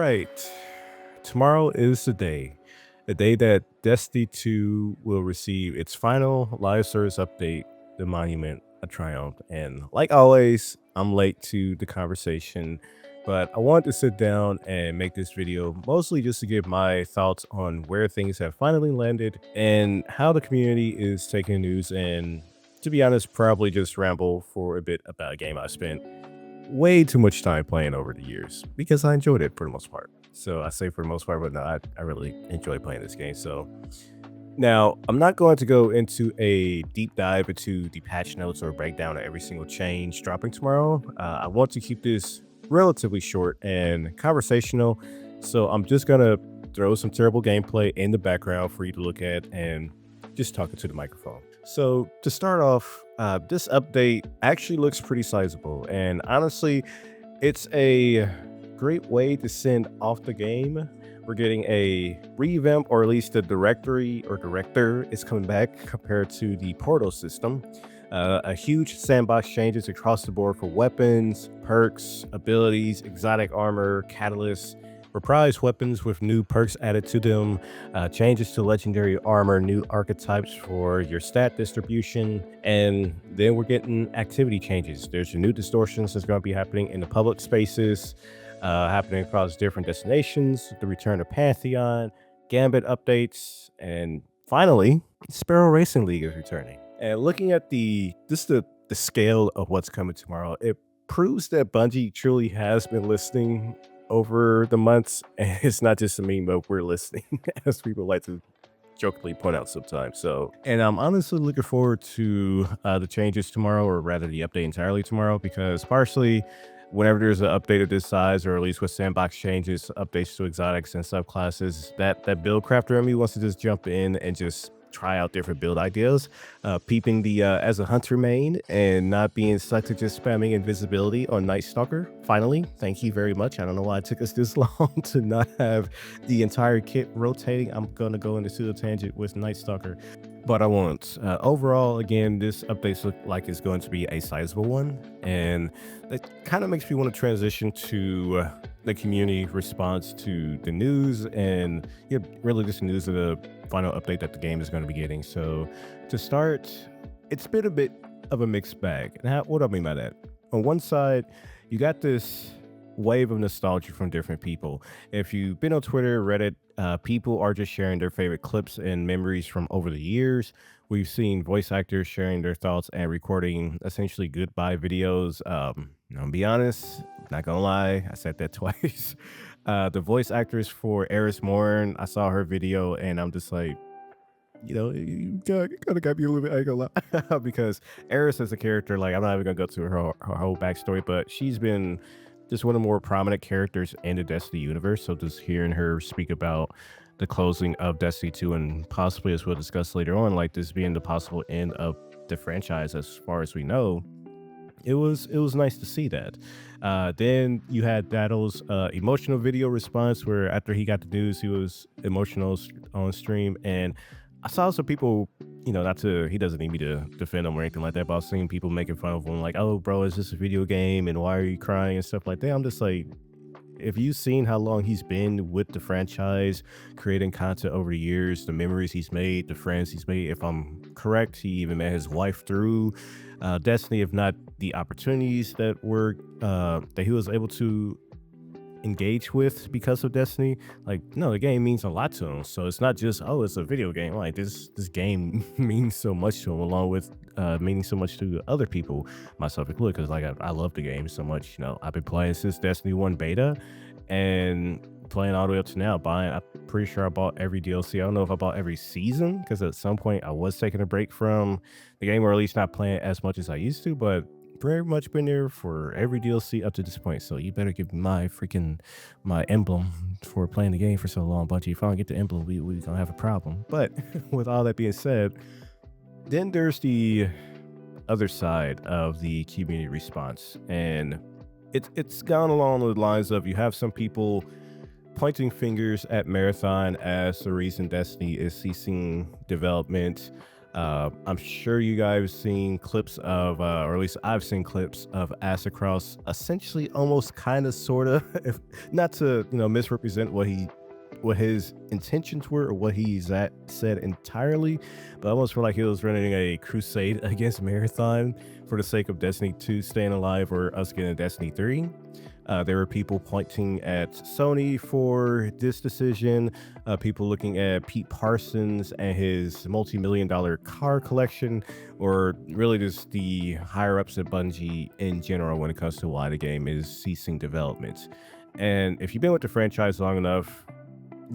right. Tomorrow is the day that Destiny 2 will receive its final live service update, the Monument of Triumph. And like always, I'm late to the conversation, but I wanted to sit down and make this video mostly just to give my thoughts on where things have finally landed and how the community is taking news. And to be honest, probably just ramble for a bit about a game I spent way too much time playing over the years because I enjoyed it for the most part. So I say for the most part, but no, I really enjoy playing this game. So now I'm not going to go into a deep dive into the patch notes or breakdown of every single change dropping tomorrow. I want to keep this relatively short and conversational. So I'm just going to throw some terrible gameplay in the background for you to look at and just talking to the microphone. So to start off, this update actually looks pretty sizable, and honestly, it's a great way to send off the game. We're getting a revamp, or at least the directory or director is coming back compared to the portal system. A huge sandbox changes across the board for weapons, perks, abilities, exotic armor, catalysts, reprised weapons with new perks added to them, changes to legendary armor, new archetypes for your stat distribution, and then we're getting activity changes. There's new distortions that's going to be happening in the public spaces, happening across different destinations, the return of Pantheon, Gambit updates, and finally, Sparrow Racing League is returning. And looking at the scale of what's coming tomorrow, it proves that Bungie truly has been listening over the months, and it's not just a meme, but we're listening, as people like to jokingly point out sometimes. So, and I'm honestly looking forward to the changes tomorrow, or rather the update entirely tomorrow, because partially, whenever there's an update of this size, or at least with sandbox changes, updates to exotics and subclasses, that build crafter in me wants to just jump in and just try out different build ideas, peeping the as a hunter main and not being stuck to just spamming invisibility on Night Stalker. Finally, thank you very much. I don't know why it took us this long to not have the entire kit rotating. I'm gonna go into a tangent with Night Stalker, but I won't. Overall, again, this update looks like it's going to be a sizable one, and that kind of makes me want to transition to the community response to the news, and really just the news of the final update that the game is going to be getting. So to start, it's been a bit of a mixed bag. And what do I mean by that? On one side, you got this wave of nostalgia from different people. If you've been on Twitter, Reddit, people are just sharing their favorite clips and memories from over the years. We've seen voice actors sharing their thoughts and recording essentially goodbye videos. I'll be honest, not gonna lie, I said that twice. The voice actress for Eris Morn, I saw her video and I'm just like, you kind of got me a little bit, I ain't gonna lie. Because Eris as a character, like, I'm not even gonna go through her whole backstory, but she's been just one of the more prominent characters in the Destiny universe. So just hearing her speak about the closing of Destiny 2, and possibly, as we'll discuss later on, like this being the possible end of the franchise as far as we know, it was nice to see that. Then you had Daddle's emotional video response, where after he got the news, he was emotional on stream, and I saw some people, not to, he doesn't need me to defend him or anything like that, but I was seeing people making fun of him, like, "Oh, bro, is this a video game? And why are you crying?" and stuff like that. I'm just like, if you've seen how long he's been with the franchise, creating content over the years, the memories he's made, the friends he's made, if I'm correct, he even met his wife through Destiny, if not the opportunities that he was able to engage with because of Destiny. Like, no, the game means a lot to him. So it's not just, oh, it's a video game. Like, this game means so much to him, along with meaning so much to other people, myself included, because like I love the game so much. I've been playing since Destiny 1 beta and playing all the way up to now. I'm pretty sure I bought every DLC. I don't know if I bought every season, because at some point I was taking a break from the game, or at least not playing as much as I used to, but very much been there for every DLC up to this point. So you better give me my emblem for playing the game for so long, Bungie. If I don't get the emblem, we gonna have a problem. But with all that being said, then there's the other side of the community response, and it's gone along the lines of, you have some people pointing fingers at Marathon as the reason Destiny is ceasing development. I'm sure you guys seen clips of, or at least I've seen clips of Acid essentially almost kind of sort of, if not to, misrepresent what his intentions were or what he's at said entirely, but I almost feel like he was running a crusade against Marathon for the sake of Destiny 2 staying alive or us getting Destiny 3. There were people pointing at Sony for this decision, people looking at Pete Parsons and his multi-million dollar car collection, or really just the higher ups at Bungie in general when it comes to why the game is ceasing development. And if you've been with the franchise long enough,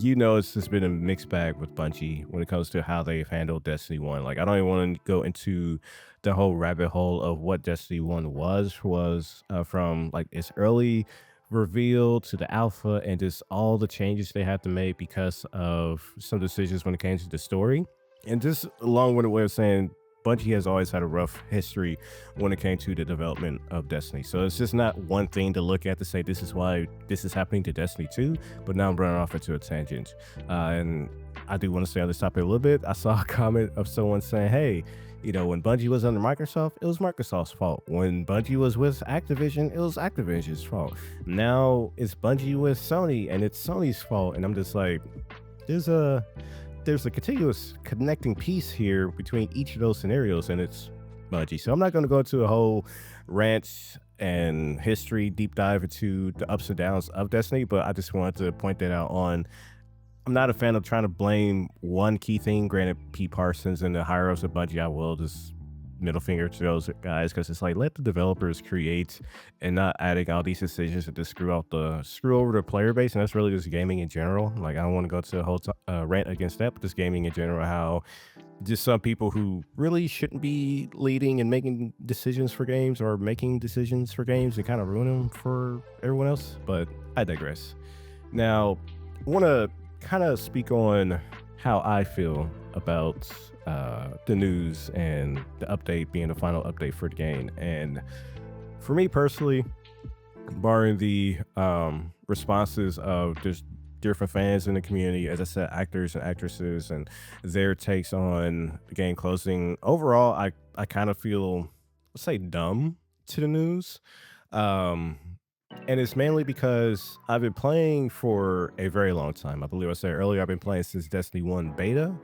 it's just been a mixed bag with Bungie when it comes to how they've handled Destiny 1. Like, I don't even want to go into the whole rabbit hole of what Destiny 1 was from like its early reveal to the alpha and just all the changes they had to make because of some decisions when it came to the story. And just a long-winded way of saying, Bungie has always had a rough history when it came to the development of Destiny. So it's just not one thing to look at to say this is why this is happening to Destiny 2, but now I'm running off into a tangent. And I do want to stay on this topic a little bit. I saw a comment of someone saying, hey, when Bungie was under Microsoft, it was Microsoft's fault. When Bungie was with Activision, it was Activision's fault. Now it's Bungie with Sony and it's Sony's fault. And I'm just like, there's a continuous connecting piece here between each of those scenarios, and it's Bungie. So I'm not going to go into a whole rant and history deep dive into the ups and downs of Destiny, but I just wanted to point that out on. I'm not a fan of trying to blame one key thing. Granted, Pete Parsons and the higher ups of Bungie, I will just middle finger to those guys, because it's like, let the developers create and not adding all these decisions that just screw over the player base. And that's really just gaming in general. Like, I don't want to go to a whole rant against that, but just gaming in general, how just some people who really shouldn't be leading and making decisions for games or making decisions for games and kind of ruin them for everyone else. But I digress. Now, I want to kind of speak on how I feel about the news and the update being the final update for the game. And for me personally, barring the responses of just different fans in the community, as I said, actors and actresses and their takes on the game closing, overall, I kind of feel, let's say, dumb to the news. And it's mainly because I've been playing for a very long time. I believe I said earlier, I've been playing since Destiny 1 beta.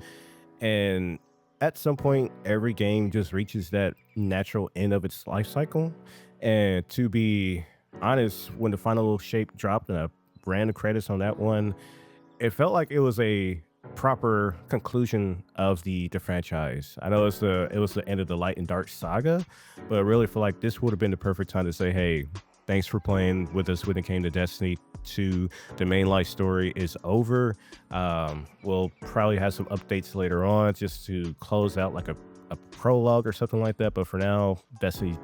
And at some point, every game just reaches that natural end of its life cycle. And to be honest, when the final shape dropped and I ran the credits on that one, it felt like it was a proper conclusion of the franchise. I know it was the end of the Light and Dark saga, but I really feel like this would have been the perfect time to say, hey, thanks for playing with us when it came to Destiny 2. The main life story is over. We'll probably have some updates later on just to close out like a prologue or something like that. But for now, Destiny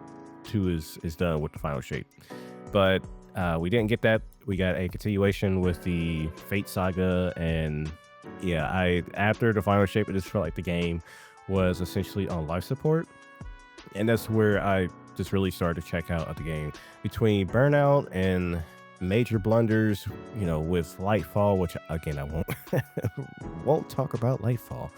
2 is done with the final shape. But we didn't get that. We got a continuation with the Fate saga. And yeah, after the final shape, it just felt like the game was essentially on life support. And that's where I just really started to check out of the game. Between burnout and major blunders, with Lightfall, which again I won't talk about Lightfall.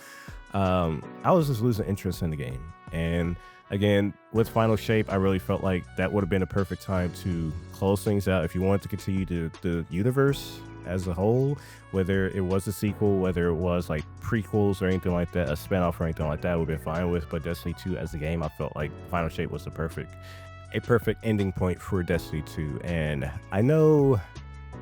I was just losing interest in the game. And again, with Final Shape, I really felt like that would have been a perfect time to close things out if you wanted to continue the universe as a whole, whether it was a sequel, whether it was like prequels or anything like that, a spinoff or anything like that, would have been fine with. But Destiny 2 as a game, I felt like Final Shape was a perfect ending point for Destiny 2. And I know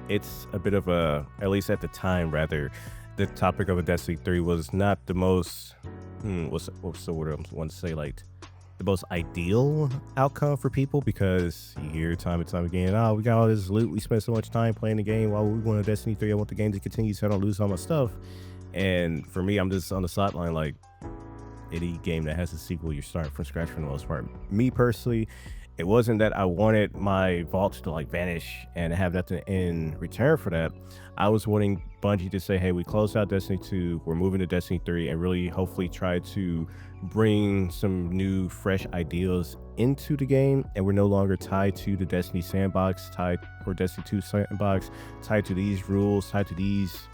it's a bit of a, at least at the time rather, the topic of a Destiny 3 was not the most what's the word I want to say, like the most ideal outcome for people, because you hear time and time again, oh, we got all this loot, we spent so much time playing the game, while we want a Destiny 3, I want the game to continue so I don't lose all my stuff. And for me, I'm just on the sideline like, any game that has a sequel, you're starting from scratch for the most part. Me personally, it wasn't that I wanted my vaults to like vanish and have nothing in return for that. I was wanting Bungie to say, hey, we closed out Destiny 2, we're moving to Destiny 3, and really hopefully try to bring some new fresh ideas into the game, and we're no longer tied to the Destiny sandbox, or Destiny 2 sandbox, tied to these rules, tied to these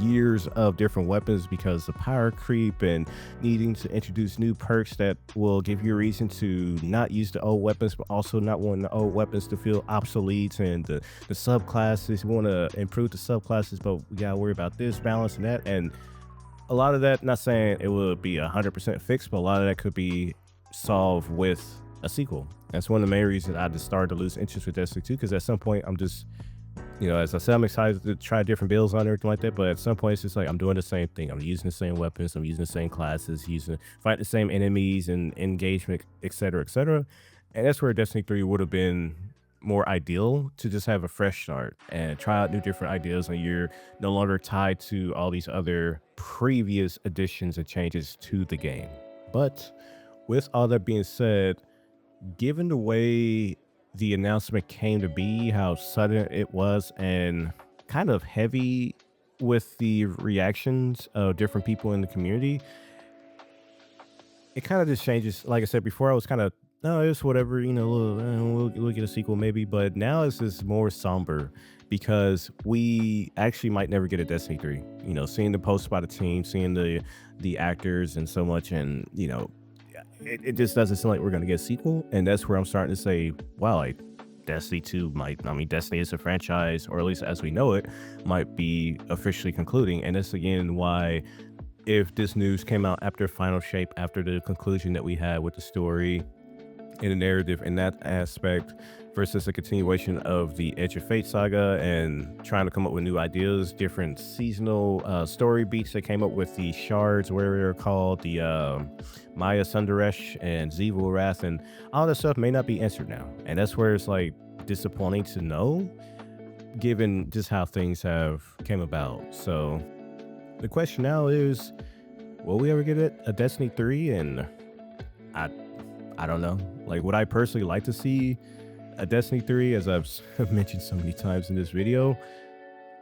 years of different weapons because of power creep and needing to introduce new perks that will give you a reason to not use the old weapons, but also not wanting the old weapons to feel obsolete. And the subclasses, we want to improve the subclasses, but we got to worry about this balance and that. And a lot of that, not saying it will be 100% fixed, but a lot of that could be solved with a sequel. That's one of the main reasons I just started to lose interest with Destiny 2, because at some point I'm just, as I said, I'm excited to try different builds on everything like that. But at some point, it's just like I'm doing the same thing. I'm using the same weapons. I'm using the same classes. Fight the same enemies and engagement, etc., etc. And that's where Destiny 3 would have been more ideal, to just have a fresh start and try out new different ideas. And you're no longer tied to all these other previous additions and changes to the game. But with all that being said, given the way the announcement came to be, how sudden it was, and kind of heavy with the reactions of different people in the community, it kind of just changes. Like I said before, I was kind of, no, it's whatever, we'll get a sequel maybe. But now it's just more somber because we actually might never get a Destiny 3. Seeing the posts by the team, seeing the actors and so much, and it just doesn't seem like we're going to get a sequel. And that's where I'm starting to say, wow, like Destiny 2 Destiny is a franchise, or at least as we know it, might be officially concluding. And that's again why, if this news came out after Final Shape, after the conclusion that we had with the story and the narrative in that aspect, versus a continuation of the Edge of Fate saga and trying to come up with new ideas, different seasonal story beats that came up with the shards, whatever they're called, the Maya Sundaresh and Zevul Wrath, and all that stuff may not be answered now. And that's where it's like disappointing to know, given just how things have came about. So the question now is, will we ever get a Destiny 3? And I don't know. Like, would I personally like to see a Destiny 3, as I've mentioned so many times in this video?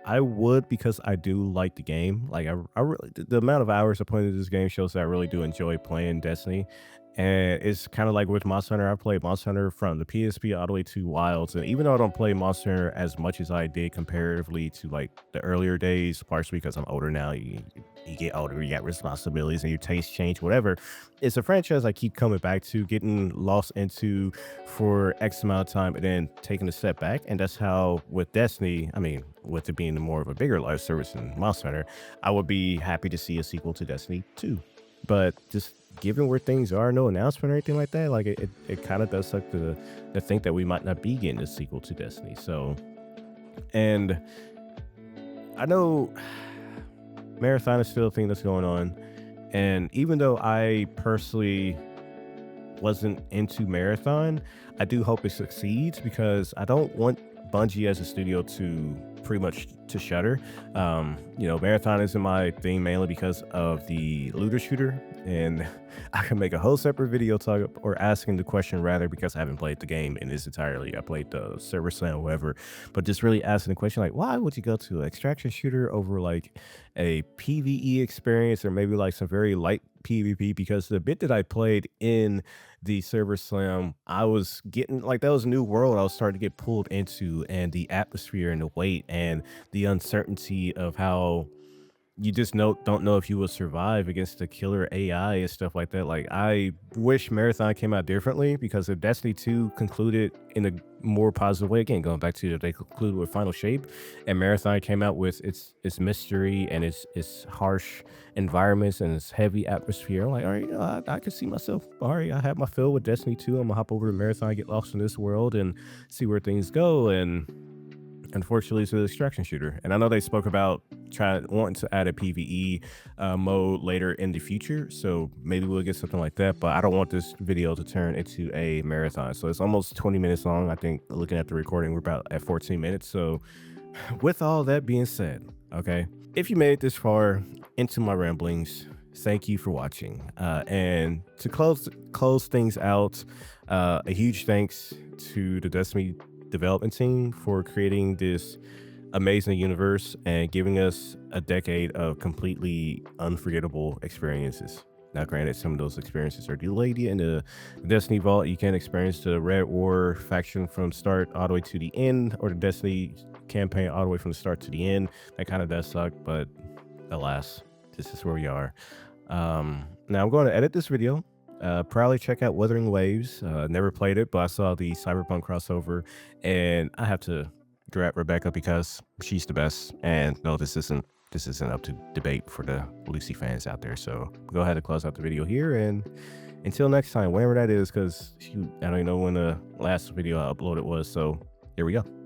I would, because I do like the game. Like, I really, the amount of hours I put into this game shows that I really do enjoy playing Destiny. And it's kind of like with Monster Hunter. I played Monster Hunter from the PSP all the way to Wilds. And even though I don't play Monster Hunter as much as I did comparatively to like the earlier days, partially because I'm older now, you get older, you got responsibilities and your tastes change, whatever. It's a franchise I keep coming back to, getting lost into for X amount of time and then taking a step back. And that's how with Destiny, with it being more of a bigger live service than Monster Hunter, I would be happy to see a sequel to Destiny 2. But just given where things are, no announcement or anything like that, like it kind of does suck to think that we might not be getting a sequel to Destiny. So, and I know Marathon is still a thing that's going on. And even though I personally wasn't into Marathon, I do hope it succeeds, because I don't want Bungie as a studio to pretty much to shutter. Marathon isn't my thing mainly because of the looter shooter, and I can make a whole separate video talk or asking the question rather, because I haven't played the game in its entirely. I played the server slam or whatever, but just really asking the question, like, why would you go to an extraction shooter over like a PvE experience, or maybe like some very light PvP? Because the bit that I played in the server slam, I was getting like, that was a new world I was starting to get pulled into, and the atmosphere and the weight and the uncertainty of how you just don't know if you will survive against the killer AI and stuff like that. Like, I wish Marathon came out differently, because if Destiny 2 concluded in a more positive way, again, going back to they concluded with Final Shape, and Marathon came out with its mystery and its harsh environments and its heavy atmosphere, I'm like, all right, I can see myself, all right, I have my fill with Destiny 2. I'm gonna hop over to Marathon, get lost in this world and see where things go. And unfortunately, it's an extraction shooter. And I know they spoke about wanting to add a PvE mode later in the future, so maybe we'll get something like that. But I don't want this video to turn into a marathon. So it's almost 20 minutes long. I think, looking at the recording, we're about at 14 minutes. So with all that being said, okay, if you made it this far into my ramblings, thank you for watching. And to close things out, a huge thanks to the Destiny development team for creating this amazing universe and giving us a decade of completely unforgettable experiences. Now, granted, some of those experiences are delayed in the Destiny Vault. You can experience the Red War faction from start all the way to the end, or the Destiny campaign all the way from the start to the end. That kind of does suck, but alas, this is where we are. Now I'm going to edit this video. Probably check out Wuthering Waves. Never played it, but I saw the Cyberpunk crossover, and I have to grab Rebecca because she's the best. And no, this isn't up to debate for the Lucy fans out there. So go ahead and close out the video here, and until next time, whenever that is, because I don't even know when the last video I uploaded was. So here we go.